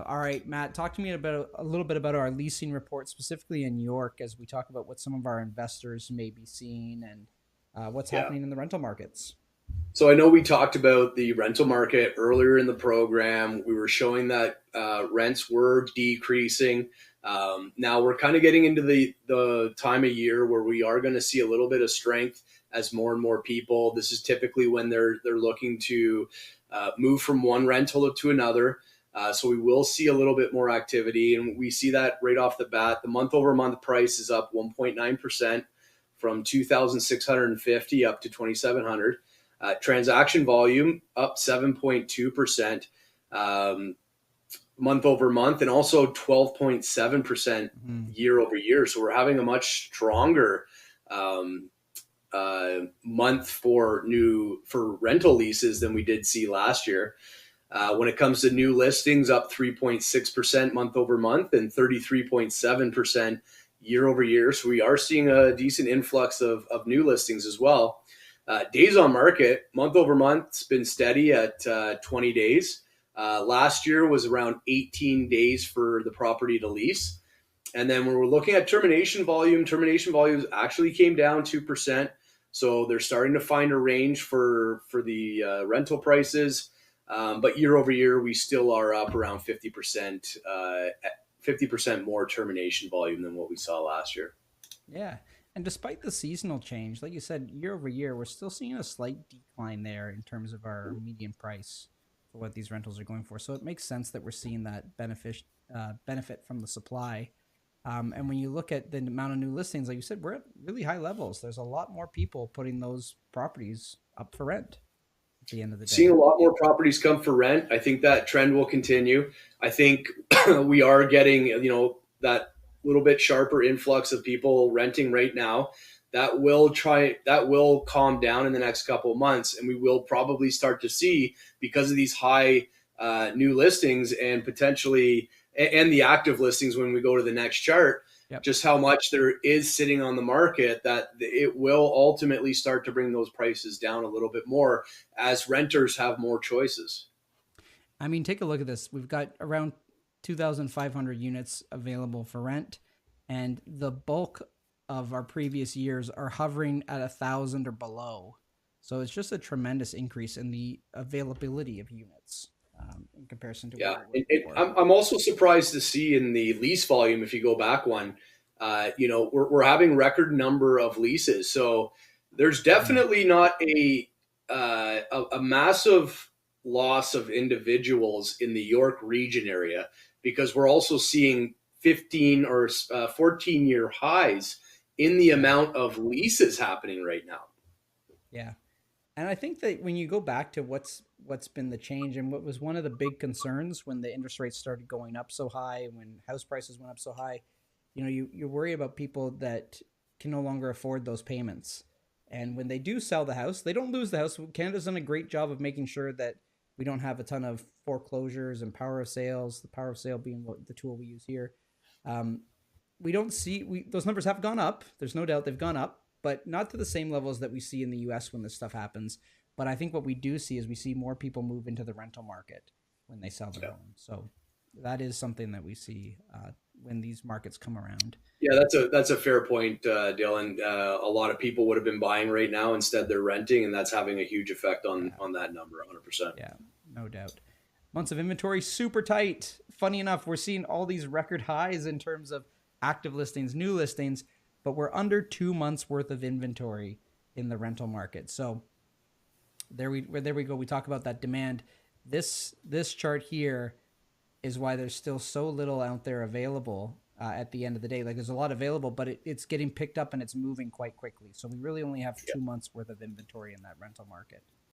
All right, Matt, talk to me about a little bit about our leasing report, specifically in New York, as we talk about what some of our investors may be seeing and what's Yeah. happening in the rental markets. So I know we talked about the rental market earlier in the program. We were showing that rents were decreasing. Now we're kind of getting into the time of year where we are going to see a little bit of strength as more and more people. This is typically when they're looking to move from one rental to another. So we will see a little bit more activity, and we see that right off the bat. The month over month price is up 1.9% from 2,650 up to 2,700. Transaction volume up 7.2% month over month, and also 12.7% Mm-hmm. year over year. So we're having a much stronger um, month for rental leases than we did see last year. When it comes to new listings, up 3.6% month over month and 33.7% year over year. So we are seeing a decent influx of new listings as well. Days on market, month over month, it's been steady at 20 days. Last year was around 18 days for the property to lease. And then when we're looking at termination volumes actually came down 2%. So they're starting to find a range for the rental prices. But year over year, we still are up around 50%, 50% more termination volume than what we saw last year. Yeah. And despite the seasonal change, like you said, year over year, we're still seeing a slight decline there in terms of our median price for what these rentals are going for. So it makes sense that we're seeing that benefit from the supply. And when you look at the amount of new listings, like you said, we're at really high levels. There's a lot more people putting those properties up for rent at the end of the Seeing day. a lot more properties come for rent. I think that trend will continue. I think we are getting, that little bit sharper influx of people renting right now. That will calm down in the next couple of months, and we will probably start to see, because of these high new listings and potentially and the active listings when we go to the next chart, Yep. just how much there is sitting on the market, that it will ultimately start to bring those prices down a little bit more as renters have more choices. I mean, take a look at this. We've got around 2,500 units available for rent, and the bulk of our previous years are hovering at 1,000 or below. So it's just a tremendous increase in the availability of units in comparison to Yeah, where it was and before. I'm also surprised to see in the lease volume, if you go back one, we're having record number of leases. So there's Mm. definitely not a massive loss of individuals in the York region area, because we're also seeing 15 or 14-year highs in the Yeah, amount of leases happening right now. yeah. And I think that when you go back to what's been the change and what was one of the big concerns when the interest rates started going up so high, when house prices went up so high, you worry about people that can no longer afford those payments. And when they do sell the house, they don't lose the house. Canada's done a great job of making sure that we don't have a ton of foreclosures and power of sales, the power of sale being what the tool we use here. Um, we don't see those numbers have gone up. There's no doubt they've gone up, but not to the same levels that we see in the U.S. when this stuff happens. But I think what we do see is we see more people move into the rental market when they sell their Yeah. home. So that is something that we see when these markets come around. Yeah, that's a fair point, Dylan. A lot of people would have been buying right now; instead, they're renting, and that's having a huge effect on Yeah, that number, 100%. yeah, no doubt. Months of inventory super tight. Funny enough, we're seeing all these record highs in terms of active listings, new listings, but we're under 2 months worth of inventory in the rental market. So there we go. We talk about that demand. This chart here is why there's still so little out there available at the end of the day. Like there's a lot available, but it's getting picked up and it's moving quite quickly. So we really only have Yeah. 2 months worth of inventory in that rental market.